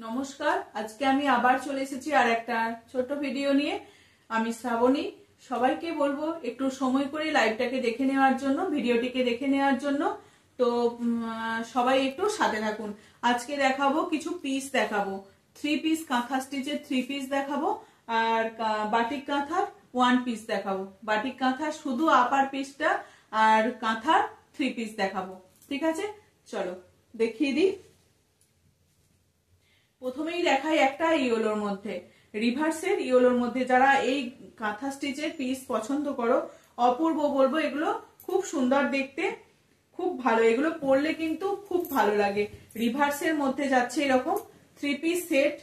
নমস্কার, আজকে আমি আবার চলে এসেছি আর একটা ছোট ভিডিও নিয়ে। আমি শ্রাবণী। সবাইকে বলবো একটু সময় করে লাইভটাকে দেখে নেওয়ার জন্য, ভিডিওটিকে দেখে নেওয়ার জন্য। তো সবাই একটু সাথে থাকুন। আজকে দেখাবো কিছু পিস দেখাবো, 3 পিস কাঁথা স্টিচের 3 পিস দেখাবো আর বাটিক কাঁথার 1 পিস দেখাবো। বাটিক কাঁথার শুধু আপার পিসটা আর কাঁথার 3 পিস দেখাবো। ঠিক আছে, চলো দেখিয়ে দিই। প্রথমেই দেখাই একটা ইয়েলোর মধ্যে, রিভার্সের ইয়েলোর মধ্যে। যারা এই কাঁথা স্টিচের পিস পছন্দ করো, অপূর্ব বলবো। এগুলো খুব সুন্দর দেখতে, খুব ভালো। এগুলো পরলে কিন্তু খুব ভালো লাগে। রিভার্সের মধ্যে যাচ্ছে এরকম 3 পিস সেট।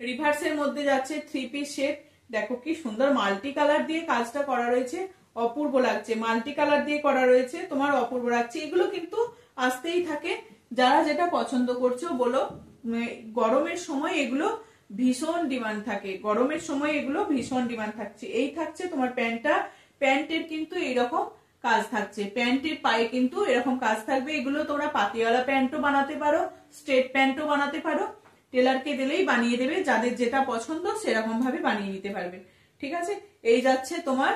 রিভার্সের মধ্যে যাচ্ছে 3 পিস সেট। দেখো কি সুন্দর মাল্টি কালার দিয়ে কাজটা করা রয়েছে, অপূর্ব লাগছে। মাল্টি কালার দিয়ে করা রয়েছে, তোমার অপূর্ব লাগছে। এগুলো কিন্তু আসতেই থাকে, যারা যেটা পছন্দ করছো বলো। গরমের সময় এগুলো ভীষণ ডিমান্ড থাকে, গরমের সময় এগুলো ভীষণ ডিমান্ড থাকছে। এই থাকছে তোমার প্যান্টটা, প্যান্টের কিন্তু এইরকম কাজ থাকছে, প্যান্টের পায়ে কিন্তু এরকম কাজ থাকবে। এগুলো তোমরা পাতিওয়ালা প্যান্টও বানাতে পারো, স্ট্রেট প্যান্টও বানাতে পারো। টেলারকে দিলেই বানিয়ে দেবে, যাদের যেটা পছন্দ সেরকম ভাবে বানিয়ে নিতে পারবে। ঠিক আছে, এই যাচ্ছে তোমার,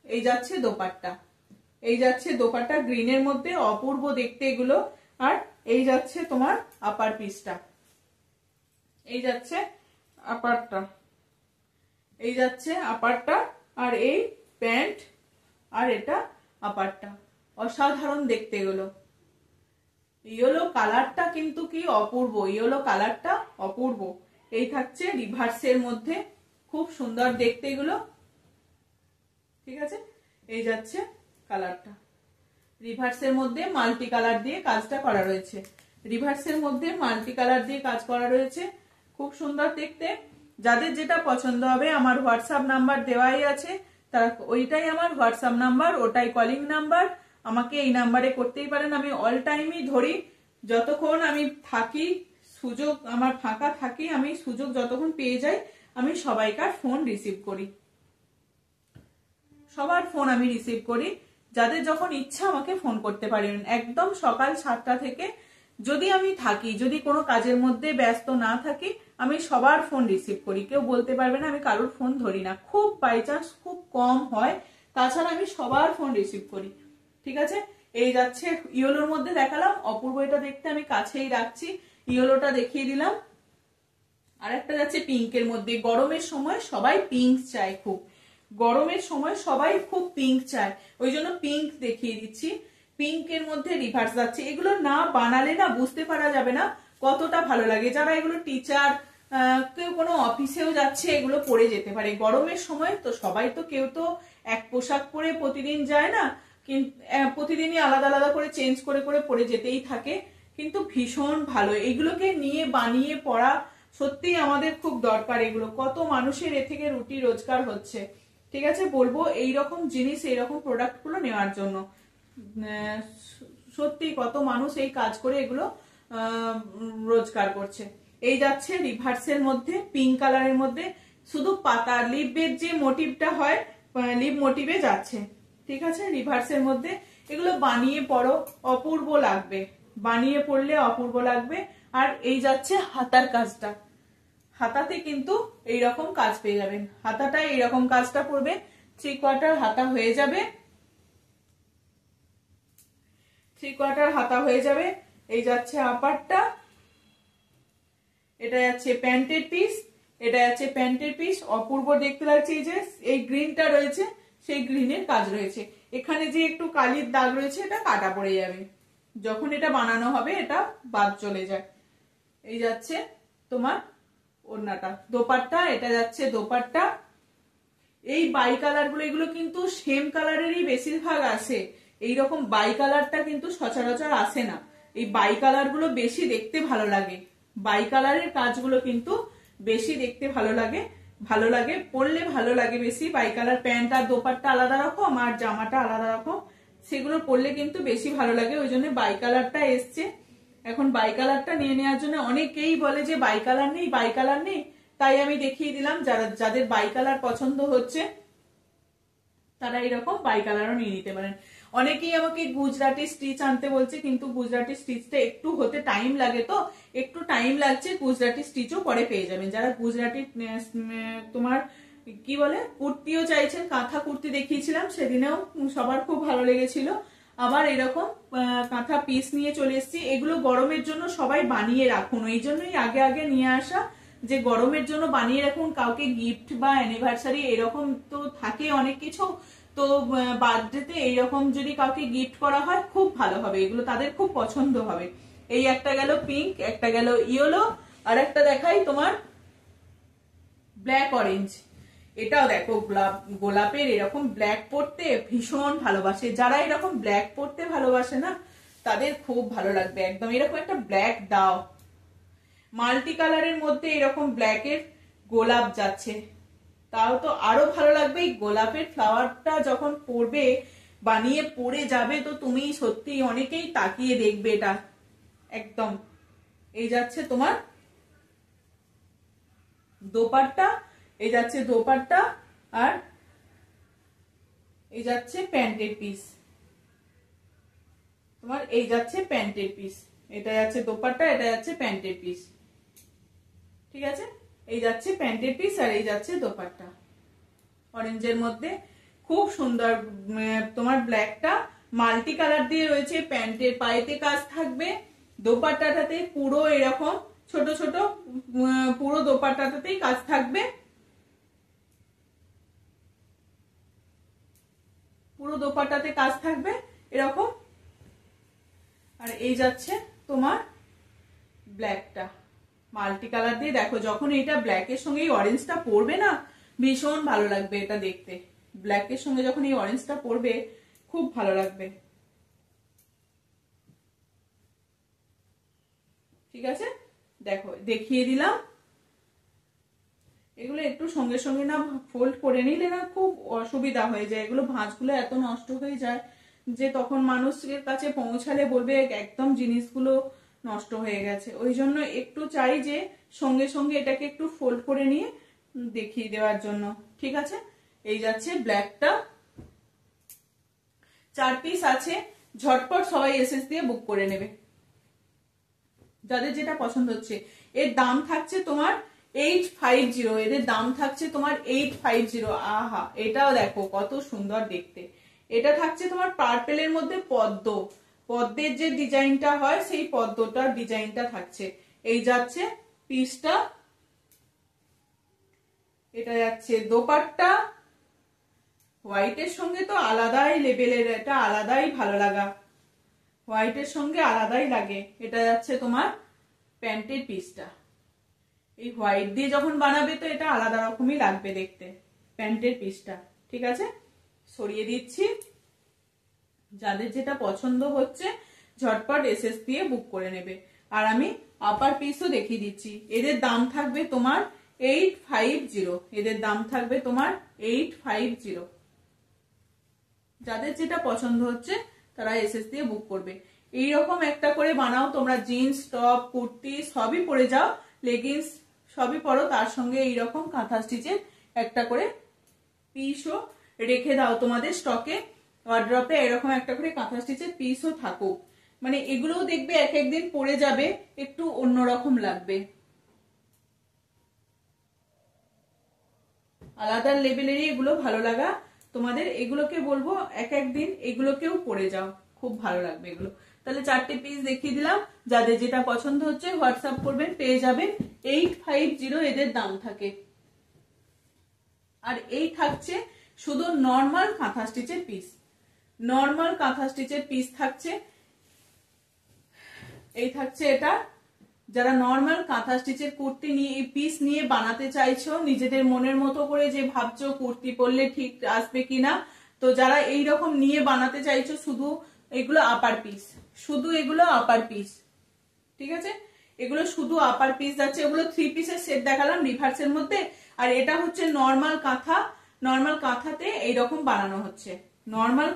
এই যাচ্ছে দোপাট্টা, এই যাচ্ছে দোপাট্টা গ্রিনের মধ্যে, অপূর্ব দেখতে এগুলো। আর এই যাচ্ছে তোমার আপার পিসটা, এই যাচ্ছে আপারটা, এই যাচ্ছে আপারটা। আর এই প্যান্ট আর এটা আপারটা। অসাধারণ দেখতে এগুলো। ইয়েলো কালারটা কিন্তু কি অপূর্ব, ইয়েলো কালারটা অপূর্ব। এই থাকছে রিভার্সের মধ্যে, খুব সুন্দর দেখতে এগুলো। ঠিক আছে, এই যাচ্ছে কালারটা। রিভার্সের মধ্যে মাল্টি কালার দিয়ে কাজটা করা রয়েছে, রিভার্সের মধ্যে মাল্টি কালার দিয়ে কাজ করা রয়েছে, খুব সুন্দর দেখতে। যাদের যেটা পছন্দ হবে, আমার হোয়াটসঅ্যাপ নাম্বার দেওয়াই আছে, তার ওইটাই আমার হোয়াটসঅ্যাপ নাম্বার, ওটাই কলিং নাম্বার। আমাকে এই নাম্বারে করতেই পারেন। আমি অল টাইমই ধরি, যতক্ষণ আমি থাকি, সুযোগ আমার ফাঁকা থাকি, আমি সুযোগ যতক্ষণ পেয়ে যাই, আমি সবাইকার ফোন রিসিভ করি, সবার ফোন আমি রিসিভ করি। যাদের যখন ইচ্ছা আমাকে ফোন করতে পারেন, একদম সকাল 7টা থেকে। যদি আমি থাকি, যদি কোনো কাজের মধ্যে ব্যস্ত না থাকি, আমি সবার ফোন রিসিভ করি। কেউ বলতে পারবে না আমি কারোর ফোন ধরি না, খুব বাই চান্স খুব কম হয়, তাছাড়া আমি সবার ফোন রিসিভ করি। ঠিক আছে, এই যাচ্ছে ইয়েলোর মধ্যে দেখালাম, অপূর্ব এটা দেখতে, আমি কাছেই রাখছি। ইয়েলোটা দেখিয়ে দিলাম। আর একটা যাচ্ছে পিঙ্কের মধ্যে। গরমের সময় সবাই পিঙ্ক চায়, খুব গরমের সময় সবাই খুব পিঙ্ক চায়, ওই জন্য পিঙ্ক দেখিয়ে দিচ্ছি। পিঙ্কের মধ্যে রিভার্স যাচ্ছে। এগুলো না বানালে না বুঝতে পারা যাবে না কতটা ভালো লাগে। যারা এগুলো টিচার, কেউ কোনো অফিসেও যাচ্ছে, এগুলো পরে যেতে পারে গরমের সময়। তো সবাই তো, কেউ তো এক পোশাক পরে প্রতিদিন যায় না, কিন্তু প্রতিদিনই আলাদা আলাদা করে চেঞ্জ করে করে পরে যেতেই থাকে। কিন্তু ভীষণ ভালো, এগুলোকে নিয়ে বানিয়ে পড়া সত্যিই আমাদের খুব দরকার। এগুলো কত মানুষের এ থেকে রুটি রোজগার হচ্ছে। ঠিক আছে, বলবো এইরকম জিনিস, এইরকম প্রোডাক্ট গুলো নেওয়ার জন্য। সত্যি কত মানুষ এই কাজ করে এগুলো রোজগার করছে। এই যাচ্ছে রিভার্সের মধ্যে, পিঙ্ক কালারের মধ্যে, শুধু পাতা লিপের যে মোটিভটা হয়, লিপ মোটিভে যাচ্ছে। ঠিক আছে, রিভার্সের মধ্যে। এগুলো বানিয়ে পড়ো, অপূর্ব লাগবে, বানিয়ে পড়লে অপূর্ব লাগবে। আর এই যাচ্ছে হাতার কাজটা, হাতাতে কিন্তু এইরকম কাজ পেয়ে যাবেন। হাতাটা এইরকম কাজটা পড়বে, 3/4 হাতা হয়ে যাবে, 3/4 হাতা হয়ে যাবে। এই যাচ্ছে আপারটা, এটা যাচ্ছে প্যান্টের পিস, এটা যাচ্ছে প্যান্টের পিস। অপূর্ব দেখতে লাগছে। এই যে এই গ্রিনটা রয়েছে, সেই গ্রিনের কাজ রয়েছে। এখানে যে একটু কালির দাগ রয়েছে, এটা কাটা পড়ে যাবে, যখন এটা বানানো হবে এটা বাদ চলে যায়। এই যাচ্ছে তোমার ওড়নাটা, দোপাট্টা, এটা যাচ্ছে দোপাট্টা। এই বাই কালার গুলো, এগুলো কিন্তু সেম কালারেরই বেশিরভাগ আসে। এইরকম বাই কালারটা কিন্তু সচরাচর আসে না। এই বাই কালার গুলো বেশি দেখতে ভালো লাগে, বাই কালারের কাজগুলো কিন্তু বেশি দেখতে ভালো লাগে, ভালো লাগে পরলে ভালো লাগে বেশি। বাই কালার প্যান্ট আর দোপাট্টা আলাদা রকম, আর জামাটা আলাদা রকম, সেগুলো পরলে কিন্তু বেশি ভালো লাগে। ওই জন্য বাই কালারটা এসছে। এখন বাই কালারটা নিয়ে নেওয়ার জন্য অনেকেই বলে যে বাই কালার নেই, বাই কালার নেই, তাই আমি দেখিয়ে দিলাম। যাদের বাই কালার পছন্দ হচ্ছে তারা এরকম বাই কালারও নিয়ে নিতে পারেন। অনেকেই আমাকে গুজরাটি স্টিচ আনতে বলছে, কিন্তু গুজরাটি স্টিচটা একটু হতে টাইম লাগে, তো একটু টাইম লাগছে, গুজরাটি স্টিচও পরে পেয়ে যাবেন। যারা গুজরাটি তোমার কি বলে কুর্তিও চাইছেন, কাঁথা কুর্তি দেখিয়েছিলাম সেদিনেও সবার খুব ভালো লেগেছিল। আবার এরকম কাঁথা পিস নিয়ে চলে এসেছি। এগুলো গরমের জন্য সবাই বানিয়ে রাখুন, এই জন্যই আগে আগে নিয়ে আসা, যে গরমের জন্য বানিয়ে রাখুন। কাউকে গিফট বা অ্যানিভার্সারি এরকম তো থাকে অনেক কিছু, তো বার্থডেতে এইরকম যদি কাউকে গিফট করা হয় খুব ভালো হবে, এগুলো তাদের খুব পছন্দ হবে। এই একটা গেল পিঙ্ক, একটা গেল ইয়েলো, আর একটা দেখাই তোমার ব্ল্যাক অরেঞ্জ। এটাও দেখো গোলাপের এরকম ব্ল্যাক পরতে ভীষণ ভালোবাসে, যারা এরকম ব্ল্যাক পরতে ভালোবাসে না তাদের খুব ভালো লাগবে। একদম এরকম একটা ব্ল্যাক দাও, মাল্টি কালারের মধ্যে এরকম ব্ল্যাকের গোলাপ যাচ্ছে, তাও তো আরো ভালো লাগবে। এই গোলাপের ফ্লাওয়ারটা যখন পরবে, বানিয়ে পরে যাবে, তো তুমি সত্যি অনেকেই তাকিয়ে দেখবে এটা একদম। এই যাচ্ছে তোমার দোপাট্টা, এই যাচ্ছে দোপাট্টা, আর এই যাচ্ছে প্যান্টের পিস তোমার, এই যাচ্ছে প্যান্টের পিস, এটা যাচ্ছে দোপাট্টা, এটা যাচ্ছে প্যান্টের পিস, ঠিক আছে। এই যাচ্ছে প্যান্টের পিস আর এই যাচ্ছে দোপাট্টা অরেঞ্জের মধ্যে, খুব সুন্দর। তোমার ব্ল্যাকটা মাল্টি কালার দিয়ে রয়েছে, প্যান্টের পায়েতে কাজ থাকবে, দোপাট্টাটাতে পুরো এরকম ছোট ছোট পুরো দোপাট্টাটাতেই কাজ থাকবে, পুরো দোপাট্টাতে কাজ থাকবে এরকম। আর এই যাচ্ছে তোমার ব্ল্যাকটা মাল্টি কালার দিয়ে, দেখো যখন এটা ব্ল্যাকের সঙ্গে এই অরেঞ্জটা পরবে না ভীষণ ভালো লাগবে এটা দেখতে, ব্ল্যাকের সঙ্গে যখন এই অরেঞ্জটা পরবে খুব ভালো লাগবে, ঠিক আছে। দেখো দেখিয়ে দিলাম, এগুলো একটু সঙ্গে সঙ্গে না ফোল্ড করে নিলে না খুব অসুবিধা হয়ে যায়, এগুলো ভাঁজগুলো এত নষ্ট হয়ে যায় যে তখন মানুষের কাছে পৌঁছালে বলবে একদম জিনিসগুলো নষ্ট হয়ে গেছে। ওই জন্য একটু চাই যে সঙ্গে সঙ্গে এটাকে একটু ফোল্ড করে নিয়ে দেখিয়ে দেওয়ার জন্য, ঠিক আছে। এই যাচ্ছে ব্ল্যাকটা, 4 পিস আছে, ঝটপট সবাই এসএস দিয়ে বুক করে নেবে যাদের যেটা পছন্দ হচ্ছে। এর দাম থাকছে তোমার 850, এদের দাম থাকছে তোমার 850। আহা, এটাও দেখো কত সুন্দর দেখতে। এটা থাকছে তোমার পার্পেলের মধ্যে পদ্মের যে ডিজাইনটা হয় সেই পদ্মটার ডিজাইনটা থাকছে। এই যাচ্ছে পিসটা, এটা যাচ্ছে দোপাট্টা, হোয়াইটের সঙ্গে তো আলাদাই লেভেলের, এটা আলাদাই ভালো লাগা, হোয়াইটের সঙ্গে আলাদাই লাগে। এটা যাচ্ছে তোমার প্যান্টের পিসটা, এই হোয়াইট দিয়ে যখন বানাবে তো এটা আলাদা রকমই লাগবে দেখতে প্যান্টের পিসটা, ঠিক আছে। সরিয়ে দিচ্ছি, যাদের যেটা পছন্দ হচ্ছে ঝটপট এসএস দিয়ে বুক করে নেবে। আর আমি আপার পিসও দেখিয়ে দিচ্ছি, এদের দাম থাকবে তোমার 850, এদের দাম থাকবে তোমার 850। যাদের যেটা পছন্দ হচ্ছে তারা এসএস দিয়ে বুক করবে। এইরকম একটা করে বানাও তোমরা, জিন্স টপ কুর্তি সবই পরে যাও, লেগিংস সবই পরো, তার সঙ্গে এইরকম কাঁথা স্টিচের একটা করে পিসও রেখে দাও তোমাদের স্টকে, ওয়ার্ড্রপে এরকম একটা করে কাঁথা স্টিচের পিসও থাকুক। মানে এগুলোও দেখবে এক একদিন পরে যাবে একটু অন্যরকম লাগবে, আলাদা লেভেলেরই এগুলো ভালো লাগা তোমাদের। এগুলোকে বলবো এক একদিন এগুলোকেও পরে যাও, খুব ভালো লাগবে এগুলো। তাহলে 4টে পিস দেখিয়ে দিলাম, যাদের যেটা পছন্দ হচ্ছে হোয়াটসঅ্যাপ করবেন, পেয়ে যাবেন। 850 এদের দাম থাকে। আর এই থাকছে শুধু নর্মাল কাঁথা স্টিচের পিস, নর্মাল কাঁথা স্টিচের পিস থাকছে, এই থাকছে এটা। যারা নর্মাল কাঁথা স্টিচের কুর্তি নিয়ে পিস নিয়ে বানাতে চাইছো, নিজেদের মনের মতো করে যে ভাবছো কুর্তি পরলে ঠিক আসবে কিনা, তো যারা এই রকম নিয়ে বানাতে চাইছো, শুধু এগুলো আপার পিস, শুধু এগুলো আপার পিস, ঠিক আছে। এগুলো শুধু আপার পিস যাচ্ছে, এগুলো 3 পিসের সেট দেখালাম রিভার্সের মধ্যে। আর এটা হচ্ছে নর্মাল কাঁথা, নর্মাল কাঁথাতে এইরকম বানানো হচ্ছে, নর্মাল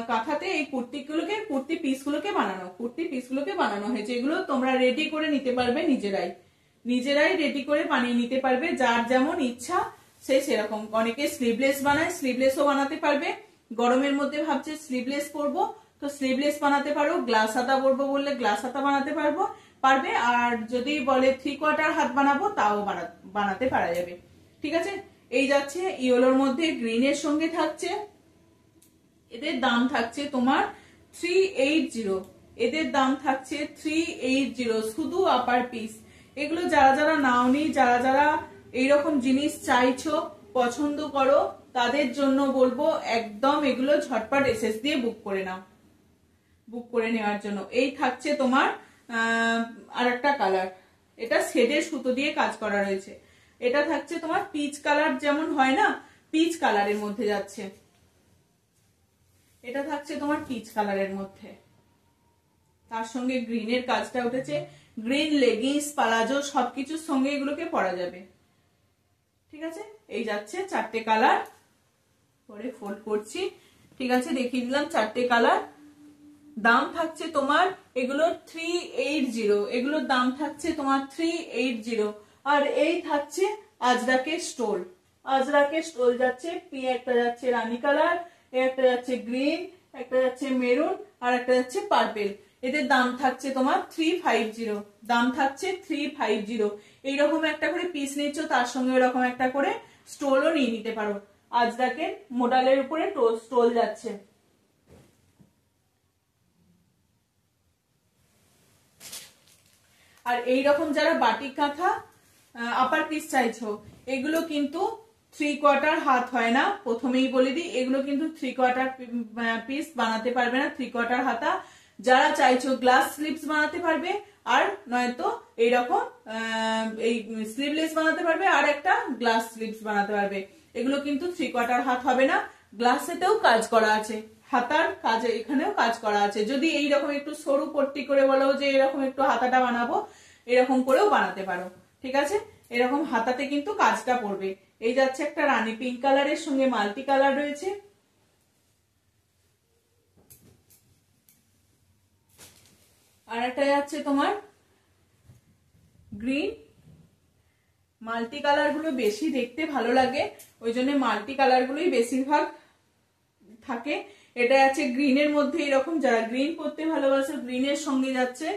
কাঁথাতে এই কুর্তি পিসগুলোকে বানানো হয়েছে। এগুলো তোমরা রেডি করে নিতে পারবে, নিজেরাই রেডি করে বানিয়ে নিতে পারবে, যার যেমন ইচ্ছা সে সেরকম। অনেকে স্লিভলেস বানায়, স্লিভলেসও বানাতে পারবে। গরমের মধ্যে ভাবছে স্লিভলেস পরবো, তো স্লিভলেস বানাতে পারো। গ্লাস হাতা পরবো বললে গ্লাস হাতা বানাতে পারবো। পারবে, আর যদি বলে 3/4 হাত বানাবো তাও বানাতে পারা যাবে। ঠিক আছে, এই যাচ্ছে ইয়েলোর মধ্যে গ্রিনের সঙ্গে থাকছে, এদের দাম থাকছে তোমার 380, এদের দাম থাকছে 380 শুধু আপার পিস। এগুলো যারা যারা নাওনি, যারা যারা এইরকম জিনিস চাইছো, পছন্দ করো, তাদের জন্য বলবো একদম এগুলো ঝটপট এসএস দিয়ে বুক করে নাও। বুক করে নেওয়ার জন্য এই থাকছে তোমার আর একটা কালার, এটা শেডের সুতো দিয়ে কাজ করা রয়েছে। এটা থাকছে তোমার পিচ কালার, যেমন হয় না পিচ কালারের মধ্যে যাচ্ছে, এটা থাকছে তোমার পিচ কালারের মধ্যে, তার সঙ্গে গ্রিনের কাজটা উঠেছে। গ্রিন লেগিংস, পালাজো সবকিছুর সঙ্গে এগুলোকে পরা যাবে। ঠিক আছে, এই যাচ্ছে 4টে কালার, পরে ফোল্ড করছি। ঠিক আছে, দেখিয়ে দিলাম 4টে কালার। দাম থাকছে তোমার এগুলোর 380, এগুলোর দাম থাকছে তোমার 380। আর এই থাকছে আজরাকের স্টোল, আজরাকের স্টোল যাচ্ছে, একটা যাচ্ছে রানী কালার, একটা যাচ্ছে গ্রিন, একটা যাচ্ছে মেরুন, আর একটা যাচ্ছে পার্পেল। এদের দাম থাকছে তোমার 350, দাম থাকছে 350। এইরকম একটা করে পিস নিচ্ছ, তার সঙ্গে এরকম একটা করে স্টোলও নিয়ে নিতে পারো। আজরাকের মোডালের উপরে স্টোল যাচ্ছে। আর এইরকম যারা বাটিক কাঁথা আপার পিস চাইছো, এগুলো কিন্তু 3/4 হাত হয় না, প্রথমেই বলে দিই, এগুলো কিন্তু 3/4 পিস বানাতে পারবে না, 3/4 হাতা। যারা চাইছো গ্লাস স্লিভস বানাতে পারবে, আর নয়তো এইরকম এই স্লিভলেস বানাতে পারবে, আর একটা গ্লাস স্লিভস বানাতে পারবে। এগুলো কিন্তু 3/4 হাত হবে না, গ্লাসেতেও কাজ করা আছে, হাতার কাজে এখানেও কাজ করা আছে। যদি এইরকম একটু সরু পট্টি করে বলো যে এরকম একটু হাতাটা বানাবো, এরকম করেও বানাতে পারো। ঠিক আছে, এরকম হাতাতে কিন্তু কাজটা পড়বে। এই যাচ্ছে একটা রানী পিঙ্ক কালারের সঙ্গে মাল্টি কালার রয়েছে, আর একটা যাচ্ছে তোমার গ্রিন। মাল্টি কালার গুলো বেশি দেখতে ভালো লাগে, ওই জন্য মাল্টি কালার গুলোই বেশিরভাগ থাকে। এটা আছে গ্রিনের মধ্যে, এরকম যারা গ্রিন পরতে ভালোবাসে, গ্রিনের সঙ্গে যাচ্ছে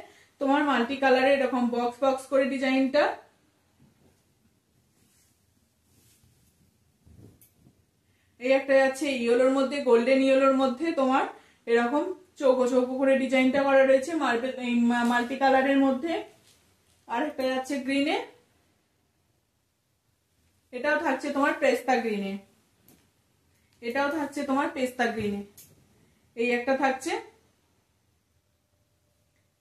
তোমার মাল্টি কালারে এরকম বক্স বক্স করে ডিজাইনটা। এই একটা যাচ্ছে ইয়েলোর মধ্যে, গোল্ডেন ইয়েলোর মধ্যে তোমার এরকম চৌকো চৌকো করে ডিজাইনটা করা রয়েছে মাল্টি কালারের মধ্যে। আর একটা যাচ্ছে গ্রিনে, এটাও থাকছে তোমার পেস্তা গ্রিনে, এটাও থাকছে তোমার পেস্তা গ্রিনে। এই একটা থাকছে।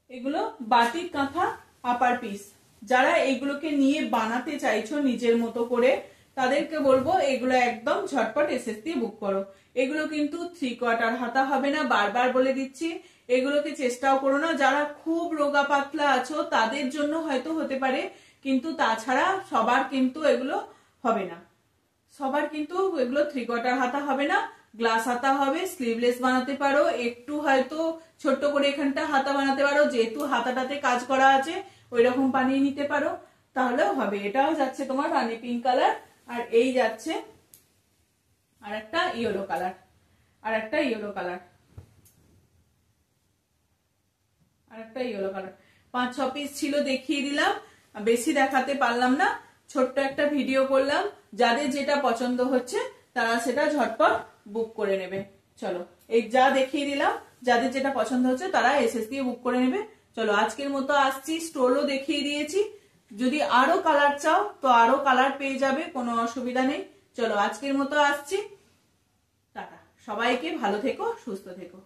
এগুলো বাটিক কাঁথা আপার পিস, যারা এগুলোকে নিয়ে বানাতে চাইছো নিজের মতো করে, তাদেরকে বলবো এগুলো একদম ঝটপট এসএস দিয়ে বুক করো। এগুলো কিন্তু 3/4 হাতা হবে না, বারবার বলে দিচ্ছি। এগুলোকে চেষ্টাও করো না, যারা খুব রোগা পাতলা আছো তাদের জন্য হয়তো হতে পারে, কিন্তু তাছাড়া সবার কিন্তু এগুলো হবে না, সবার কিন্তু এগুলো 3/4 হাতা হবে না, গ্লাস হাতা হবে। স্লিভলেস বানাতে পারো, একটু হয়তো ছোট্ট করে এখানটা হাতা বানাতে পারো, যেহেতু হাতাটাতে কাজ করা আছে ওই রকম বানিয়ে নিতে পারো, তাহলেও হবে। এটাও যাচ্ছে তোমার রানী পিঙ্ক কালার, আর এই যাচ্ছে আর একটা ইয়েলো কালার, আর একটা ইয়েলো কালার, আর একটা ইয়েলো কালার। 5-6 পিস ছিল, দেখিয়ে দিলাম, বেশি দেখাতে পারলাম না, ছোট্ট একটা ভিডিও করলাম। যাদের যেটা পছন্দ হচ্ছে তারা সেটা ঝটপট বুক করে নেবে। চলো, এই যা দেখিয়ে দিলাম, যাদের যেটা পছন্দ হচ্ছে তারা এসএস দিয়ে বুক করে নেবে। চলো, আজকের মতো আসছি, স্টোলও দেখিয়ে দিয়েছি, যদি আরো কালার চাও তো আরো কালার পেয়ে যাবে, কোনো অসুবিধা নেই। চলো, আজকের মতো আসছি, টাটা। সবাইকে ভালো থেকো, সুস্থ থেকো।